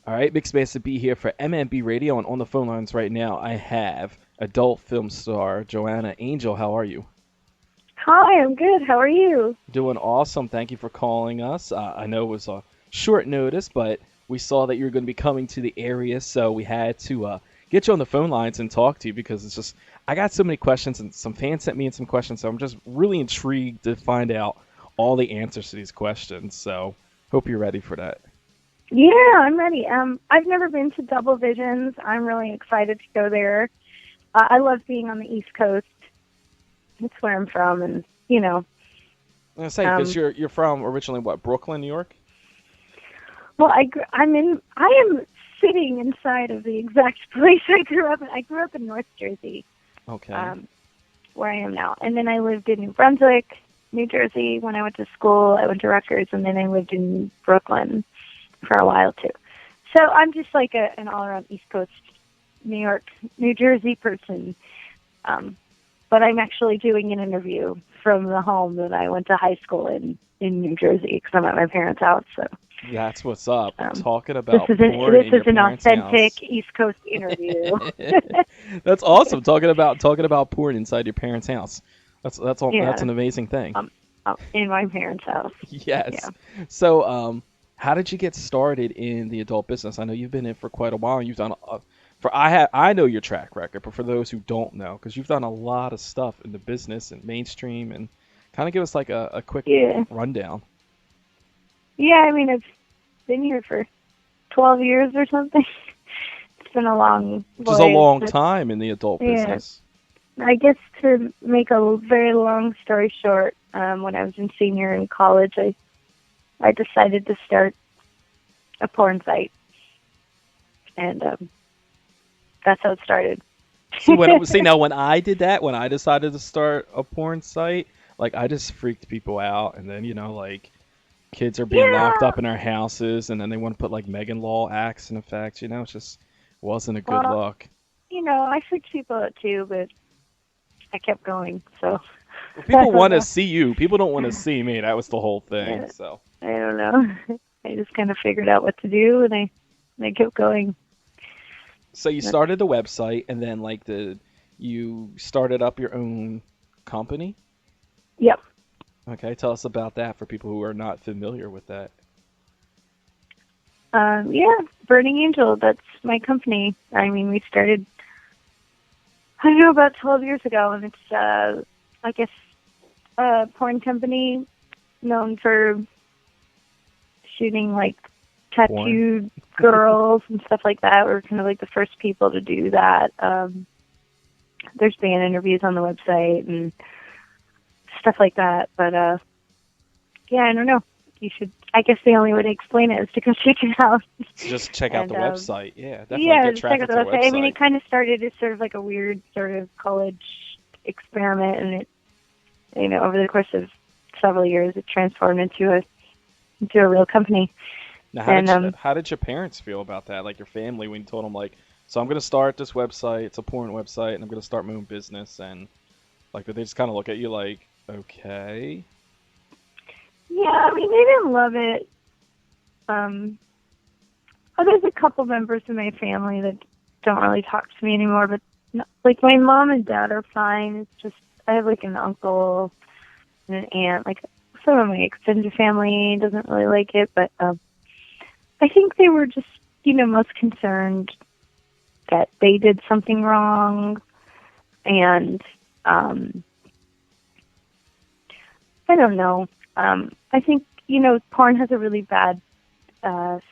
All right, Mixed Master B here for MMB Radio, and on the phone lines right now, I have adult film star Joanna Angel. How are you? Hi, I'm good. How are you? Doing awesome. Thank you for calling us. I know it was a short notice, but we saw that you were going to be coming to the area, so we had to get you on the phone lines and talk to you because it's just I got so many questions, and some fans sent me in some questions, so I'm just really intrigued to find out all the answers to these questions. So hope you're ready for that. Yeah, I'm ready. I've never been to Double Visions. I'm really excited to go there. I love being on the East Coast. That's where I'm from, and I'm gonna say because um, you're from originally what, Brooklyn, New York? well, I am sitting inside of the exact place I grew up in. I grew up in North Jersey, Okay. um, where I am now, and then I lived in New Brunswick, New Jersey when I went to school. I went to Rutgers, and then I lived in Brooklyn for a while too. So I'm just like an all-around East Coast, New York, New Jersey person. Um, but I'm actually doing an interview from the home that I went to high school in New Jersey because I'm at my parents' house. So That's what's up. um, Talking about porn this in is your an parents' house. authentic East Coast interview. That's awesome. Talking about porn inside your parents' house. That's all. That's Yeah, an amazing thing. um, in my parents' house. Yes. Yeah. So, how did you get started in the adult business? I know you've been in for quite a while. And you've done I know your track record, but for those who don't know, because you've done a lot of stuff in the business and mainstream, and kind of give us like a quick Yeah. rundown. Yeah, I mean, I've been here for 12 years or something. It's been a long Which is a voyage. long But time in the adult yeah, business. I guess to make a very long story short, when I was in senior in college, I decided to start a porn site, and that's how it started. See now when I did that, when I decided to start a porn site, like I just freaked people out, and then like kids are being locked Yeah, up in our houses, and then they want to put like Megan Law acts in effect. It just wasn't a good well, look. I freaked people out too, but I kept going. So Well, I people don't want to know. see you. People don't want to see me. That was the whole thing. Yeah, So, I don't know. I just kind of figured out what to do, and I kept going. so you started the website, and then you started up your own company. Yep. Okay, tell us about that for people who are not familiar with that. Yeah, Burning Angel. That's my company. I mean, we started, I don't know, about 12 years ago, and it's, I guess, a porn company known for shooting like Porn. tattooed girls and stuff like that. We were kind of like the first people to do that. There's band interviews on the website and stuff like that. But yeah, I don't know. You should. I guess the only way to explain it is to go check it out. So just check out And the website. Yeah, definitely yeah, get just check out traffic the to the website. I mean, website. it kind of started as sort of like a weird sort of college experiment, and over the course of several years, it transformed into a real company. Now, And how did your parents feel about that? Like your family when you told them like, so I'm gonna start this website. It's a porn website, and I'm gonna start my own business. And like, did they just kind of look at you like, okay? yeah, I mean, they didn't love it. Um, there's a couple members of my family that don't really talk to me anymore, but no, like my mom and dad are fine. It's just I have like an uncle and an aunt. Like some of my extended family doesn't really like it, but I think they were just most concerned that they did something wrong, and um, I don't know. I think porn has a really bad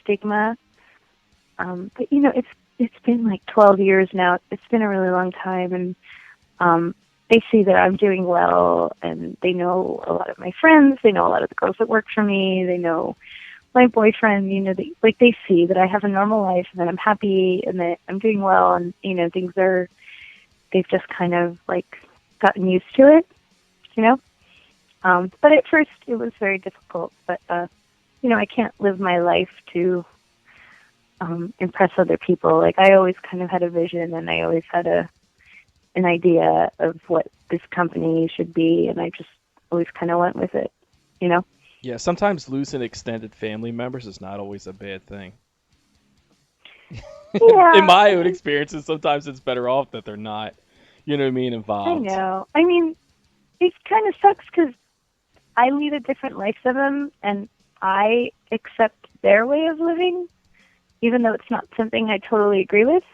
stigma. But it's been like 12 years now. It's been a really long time, and they see that I'm doing well, and they know a lot of my friends. They know a lot of the girls that work for me. They know my boyfriend. They see that I have a normal life, and that I'm happy, and that I'm doing well, and they've just kind of like gotten used to it, you know. But at first, it was very difficult. But I can't live my life to impress other people. Like I always kind of had a vision, and I always had an idea of what this company should be, and I just always kind of went with it, you know. Yeah, sometimes losing extended family members is not always a bad thing. In Yeah, my own experiences, sometimes it's better off that they're not, you know what I mean, I involved. know. I mean, it kind of sucks because I lead a different life than them, and I accept their way of living, even though it's not something I totally agree with.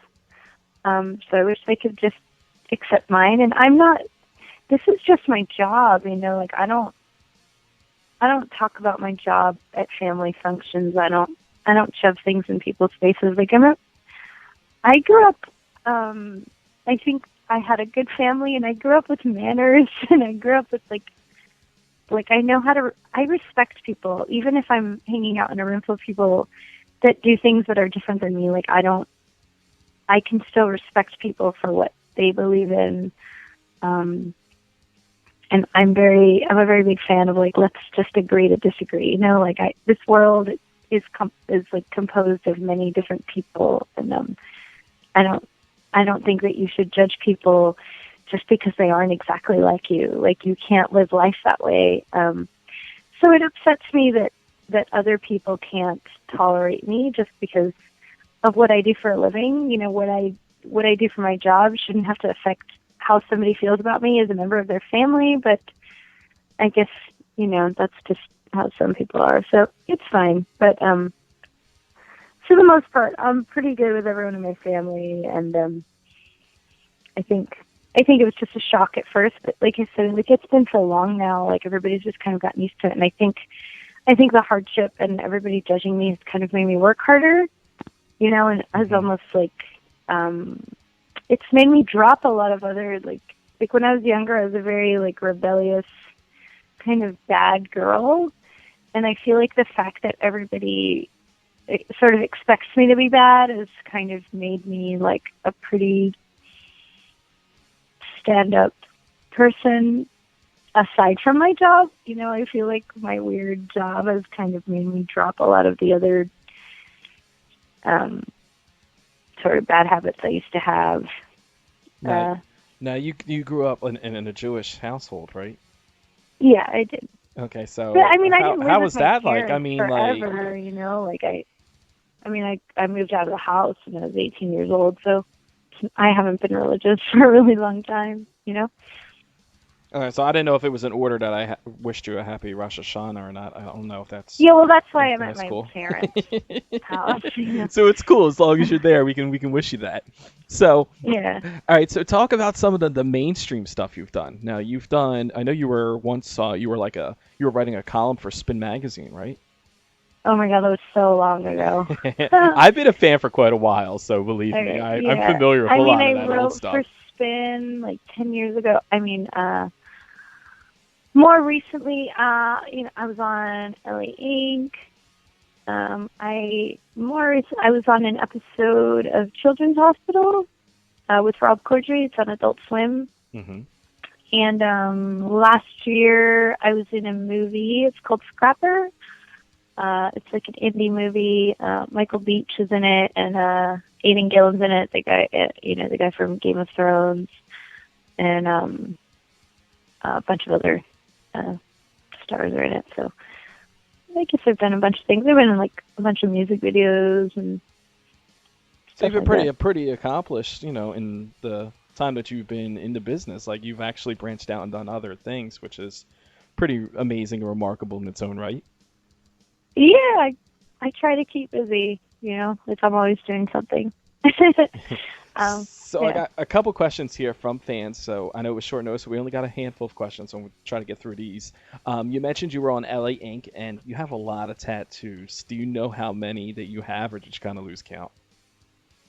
So I wish they could just accept mine. And I'm not. This is just my job, you know. Like I don't talk about my job at family functions. I don't shove things in people's faces. Like I grew up. I think I had a good family, and I grew up with manners, and I grew up with like I know how to. I respect people, even if I'm hanging out in a room full of people that do things that are different than me. Like I don't. I can still respect people for what they believe in. Um, and I'm a very big fan of like, let's just agree to disagree. You know, like this world is like composed of many different people, and I don't, I don't think that you should judge people just because they aren't exactly like you. Like you can't live life that way. So it upsets me that other people can't tolerate me just because of what I do for a living. You know, what I do for my job shouldn't have to affect how somebody feels about me as a member of their family, but I guess, you know, that's just how some people are. So it's fine. But for the most part, I'm pretty good with everyone in my family, and I think I think it was just a shock at first, but like I said, like it's been so long now, like everybody's just kind of gotten used to it, and I think the hardship and everybody judging me has kind of made me work harder, you know, and has Hmm. almost it's made me drop a lot of other like when I was younger, I was a very like rebellious kind of bad girl, and I feel like the fact that everybody sort of expects me to be bad has kind of made me like a pretty stand-up person aside from my job. You know, I feel like my weird job has kind of made me drop a lot of the other um, sort of bad habits I used to have. Now, Uh, now you grew up in a Jewish household, right? yeah, I did. Okay, But so I mean, I didn't live how with was my that like? I parents mean, like, forever, you know, like I mean, I moved out of the house when I was 18 years old, so I haven't been religious for a really long time, you know? okay, so I didn't know if it was in order that I wished you a happy Rosh Hashanah or not. I don't know if that's Yeah, well, that's why I'm anything at that's my cool. parents' house, you know? So it's cool as long as you're there. We can wish you that. So, Yeah. all right. So talk about some of the mainstream stuff you've done. Now you've done. I know you were once. You were like you were writing a column for Spin magazine, right? Oh my God, that was so long ago. I've been a fan for quite a while, so believe me, I'm Yeah. familiar with I a mean, lot I of that old wrote for stuff. Spin like 10 years ago. I mean, more recently, you know, I was on LA Inc. I was on an episode of Children's Hospital with Rob Corddry. It's on Adult Swim. Hmm. And last year, I was in a movie. It's called Scrapper. It's like an indie movie. Michael Beach is in it, and Aidan Gillen's in it. The guy, you know, the guy from Game of Thrones, and a bunch of other uh, stars are in it. So I guess I've done a bunch of things. I've been in like a bunch of music videos and So you've stuff been like that. pretty accomplished, in the time that you've been in the business. Like you've actually branched out and done other things, which is pretty amazing and remarkable in its own right. Yeah, I try to keep busy. You know, like I'm always doing something. um, So I yeah. got a couple questions here from fans. So I know it was short notice, so we only got a handful of questions, so I'm gonna try to get through these. You mentioned you were on LA Inc. and you have a lot of tattoos. Do you know how many that you have, or did you kind of lose count?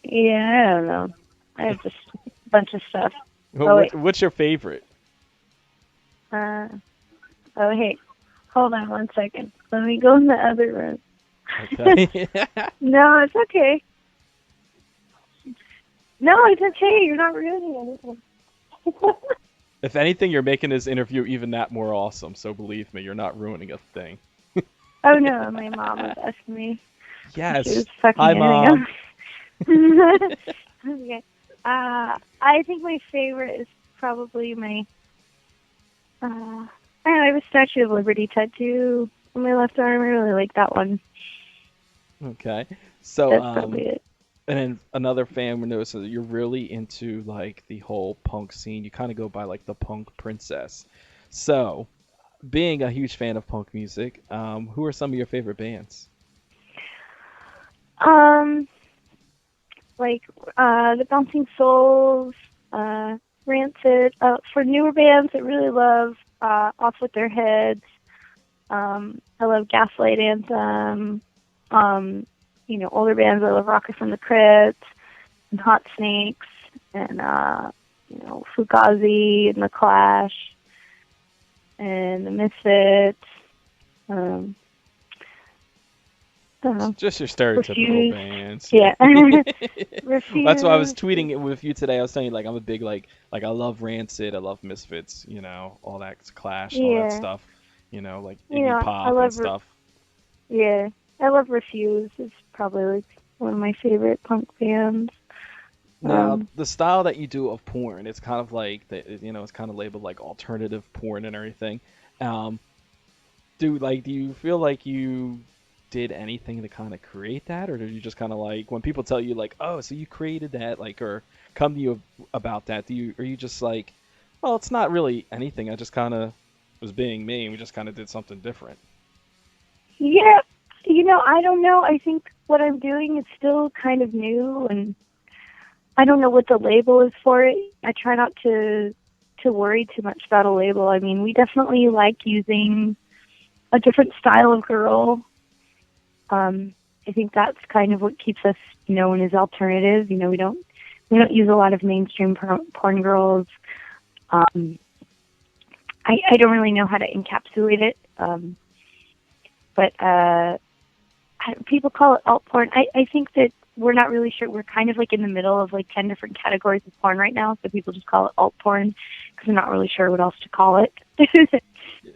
Yeah, I don't know. I have just a bunch of stuff. Well, Oh wait. what's your favorite? Uh, oh hey. Hold on one second. Let me go in the other room. Okay. No, it's okay. No, it's okay. You're not ruining anything. If anything, you're making this interview even that more awesome. So believe me, you're not ruining a thing. Oh no, my mom was asking me if she was Yes. Hi, fucking anything mom. else. Okay. I think my favorite is probably my. I don't know, I have a Statue of Liberty tattoo on my left arm. I really like that one. Okay. So, That's probably it. And then another fan would notice that you're really into like the whole punk scene. You kind of go by like the punk princess. So, being a huge fan of punk music, who are some of your favorite bands? Um, like the Bouncing Souls, uh, Rancid. For newer bands, I really love Off with Their Heads. I love Gaslight Anthem. Older bands, I love Rocket from the Crypt and Hot Snakes and Fugazi and The Clash and the Misfits. Um, I don't know. Just your stereotypical Refuse. bands, yeah. Yeah. That's why I was Refuse. tweeting it with you today. I was telling you like I'm a big like I love Rancid, I love Misfits, all that Clash and all that Yeah. stuff, like Iggy I Pop and love stuff. yeah. I love Refuse. It's probably like one of my favorite punk bands. Now, Um, the style that you do of porn, it's kind of like it's kind of labeled like alternative porn and everything. Um, do you feel like you did anything to kind of create that, or did you just kind of like when people tell you like, oh, so you created that, like, or come to you about that? Are you just like, well, it's not really anything. I just kind of was being me, and we just kind of did something different. yeah. I don't know. I think what I'm doing is still kind of new, and I don't know what the label is for it. I try not to worry too much about a label. I mean, we definitely like using a different style of girl. I think that's kind of what keeps us known as alternative. We don't use a lot of mainstream porn girls. Um, I don't really know how to encapsulate it, but people call it alt porn. I think that we're not really sure. We're kind of like in the middle of like 10 different categories of porn right now, so people just call it alt porn because they're not really sure what else to call it.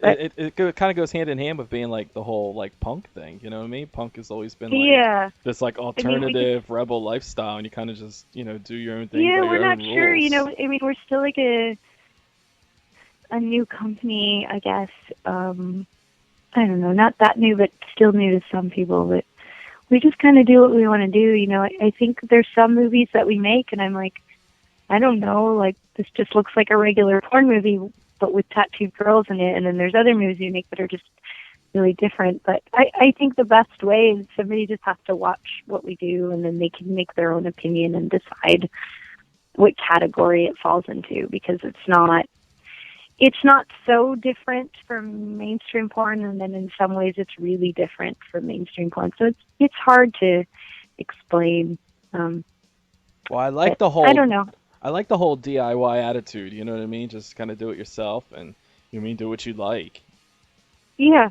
But It kind of goes hand in hand with being like the whole like punk thing. You know what I mean? Punk has always been like yeah, this like I mean, we just alternative rebel lifestyle, and you kind of just do your own thing by yeah, we're your not own sure. rules. I mean, we're still like a new company, I guess. I don't know, not that new, but still new to some people. But we just kind of do what we want to do. I think there's some movies that we make, and I'm like, I don't know, like this just looks like a regular porn movie, but with tattooed girls in it. And then there's other movies we make that are just really different. But I think the best way is somebody just has to watch what we do, and then they can make their own opinion and decide what category it falls into, because it's not so different from mainstream porn, and then in some ways it's really different from mainstream porn. So it's hard to explain. Um, Well, but I don't know. I like the whole DIY attitude. You know what I mean? Just kind of do it yourself, and do what you like. Yeah,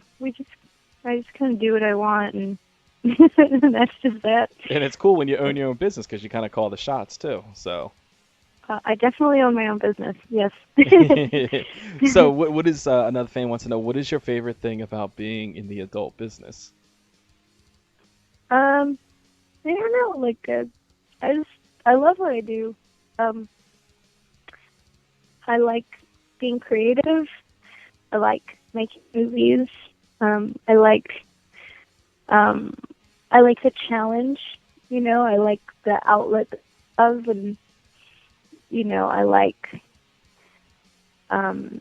I just kind of do what I want, and that's just that. And it's cool when you own your own business because you kind of call the shots too. So, I definitely own my own business. Yes. so what is another fan wants to know? What is your favorite thing about being in the adult business? um, I don't know. Like, I love what I do. Um, I like being creative. I like making movies. Um, I like um, I like the challenge. I like the outlet of, and um,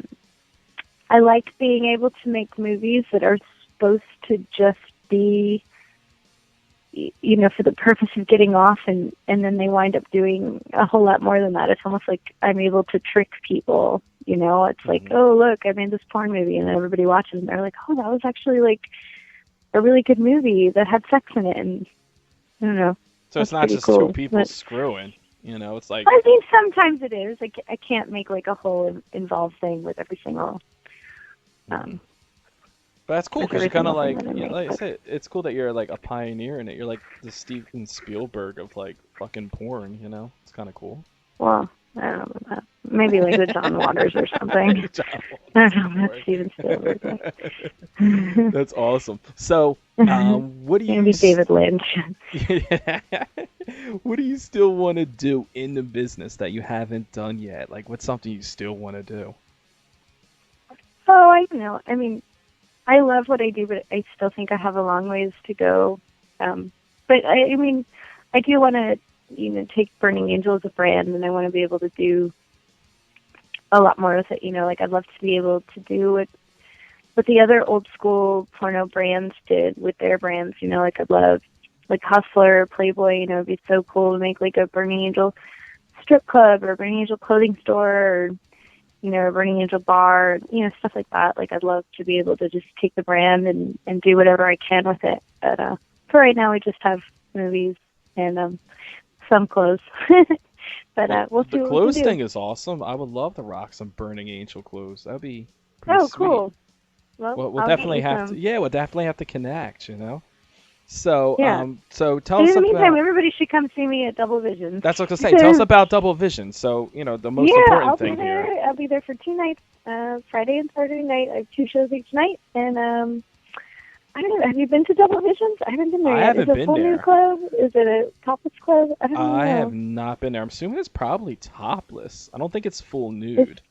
I like being able to make movies that are supposed to just be, for the purpose of getting off, and then they wind up doing a whole lot more than that. It's almost like I'm able to trick people. It's like, Hmm. oh, look, I made this porn movie, and then everybody watches, and they're like, oh, that was actually like a really good movie that had sex in it, and I don't know, So it's that's not pretty just two cool. people But screwing. It's like, I mean, sometimes it is. I can't make like a whole involved thing with every single mhm. um, But that's cool with because every you're kind of single thing like, that I make. like I But said, it's cool that you're like a pioneer in it. You're like the Steven Spielberg of like fucking porn. It's kind of cool. well, I don't know about that. Maybe like the John Waters or something. John I Waters, don't know. That's Spielberg. Steven Spielberg. Like. That's awesome. So, what do you Maybe David Lynch. what do you still want to do in the business that you haven't done yet? Like, what's something you still want to do? Oh, I don't know. I mean, I love what I do, but I still think I have a long ways to go. But I mean, I do want to, take Burning Angel as a brand, and I want to be able to do a lot more with it. Like I'd love to be able to do what the other old school porno brands did with their brands. Like I'd love like Hustler, Playboy. It'd be so cool to make like a Burning Angel strip club or a Burning Angel clothing store, or a Burning Angel bar, stuff like that. Like I'd love to be able to just take the brand and do whatever I can with it. But for right now, we just have movies and some clothes. But we'll see The what we clothes can do. thing is awesome. I would love to rock some Burning Angel clothes. That'd be pretty Oh, sweet. cool. Well, We'll I'll get definitely you have to. some. Yeah, we'll definitely have to connect. So, Yeah. so tell And us in the meantime, about. everybody should come see me at Double Vision. That's what I was gonna say. Tell us about Double Vision. So, the most Yeah, important I'll be thing there. here. I'll be there for 2 nights, Friday and Saturday night. I have 2 shows each night, and I don't know. Have you been to Double Visions? I haven't been there I yet. haven't Is it a been full nude there. club? Is it a topless club? I don't I have know. not been there. I'm assuming it's probably topless. I don't think it's full It's, nude.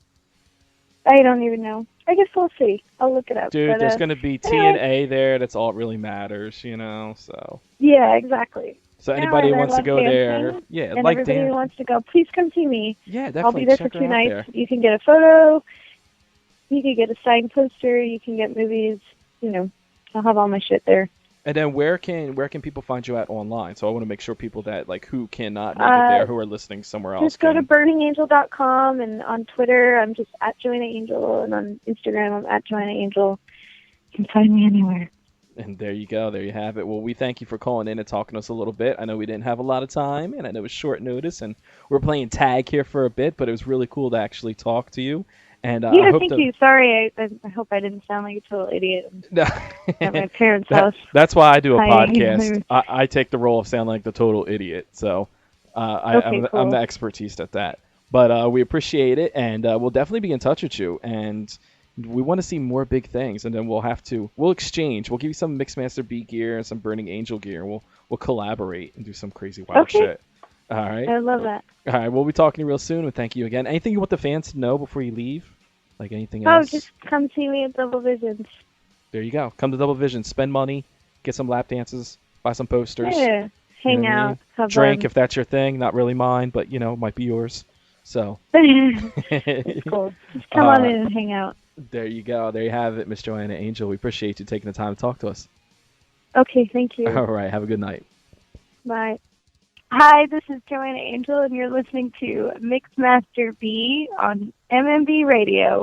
I don't even know. I guess we'll see. I'll look it up. Dude, But there's gonna be T and anyway, A there. That's all it really matters. yeah, exactly. So Anyway, anybody who and I wants to love go there, dancing, yeah, and like everybody Dan. who wants to go, please come see me. Yeah, I'll be definitely there for check her 2 out nights. there. You can get a photo. You can get a signed poster. You can get movies. I'll have all my shit there. And then where can people find you at online? So I want to make sure people that like who cannot make it there, who are listening somewhere else Just go to can. burningangel.com, and on Twitter, I'm just at Joanna Angel, and on Instagram, I'm at Joanna Angel. You can find me anywhere. And there you go. There you have it. Well, we thank you for calling in and talking to us a little bit. I know we didn't have a lot of time, and I know it was short notice, and we're playing tag here for a bit, but it was really cool to actually talk to you. And I Yeah, hope thank to. you. Sorry, I hope I didn't sound like a total idiot No. at my parents' house. That's why I do a Hi. podcast. I take the role of sounding like the total idiot. So Okay, I'm the cool. expertise at that. But we appreciate it, and we'll definitely be in touch with you. And we want to see more big things, and then we'll exchange. We'll give you some Mixmaster B gear and some Burning Angel gear. And we'll collaborate and do some crazy wild Okay, shit. All right. I love that. All right. We'll be talking to you real soon. And thank you again. Anything you want the fans to know before you leave? Like anything Oh, else? just come see me at Double Visions. There you go. Come to Double Vision. Spend money. Get some lap dances. Buy some posters. Yeah, You know hang what I out, mean? have Drink fun. if that's your thing. Not really mine, but might be yours. So, It's cool. Just come on in and hang out. there you go. There you have it, Miss Joanna Angel. We appreciate you taking the time to talk to us. Okay, thank you. All right. Have a good night. Bye. Hi, this is Joanna Angel, and you're listening to Mixmaster B on MMB Radio.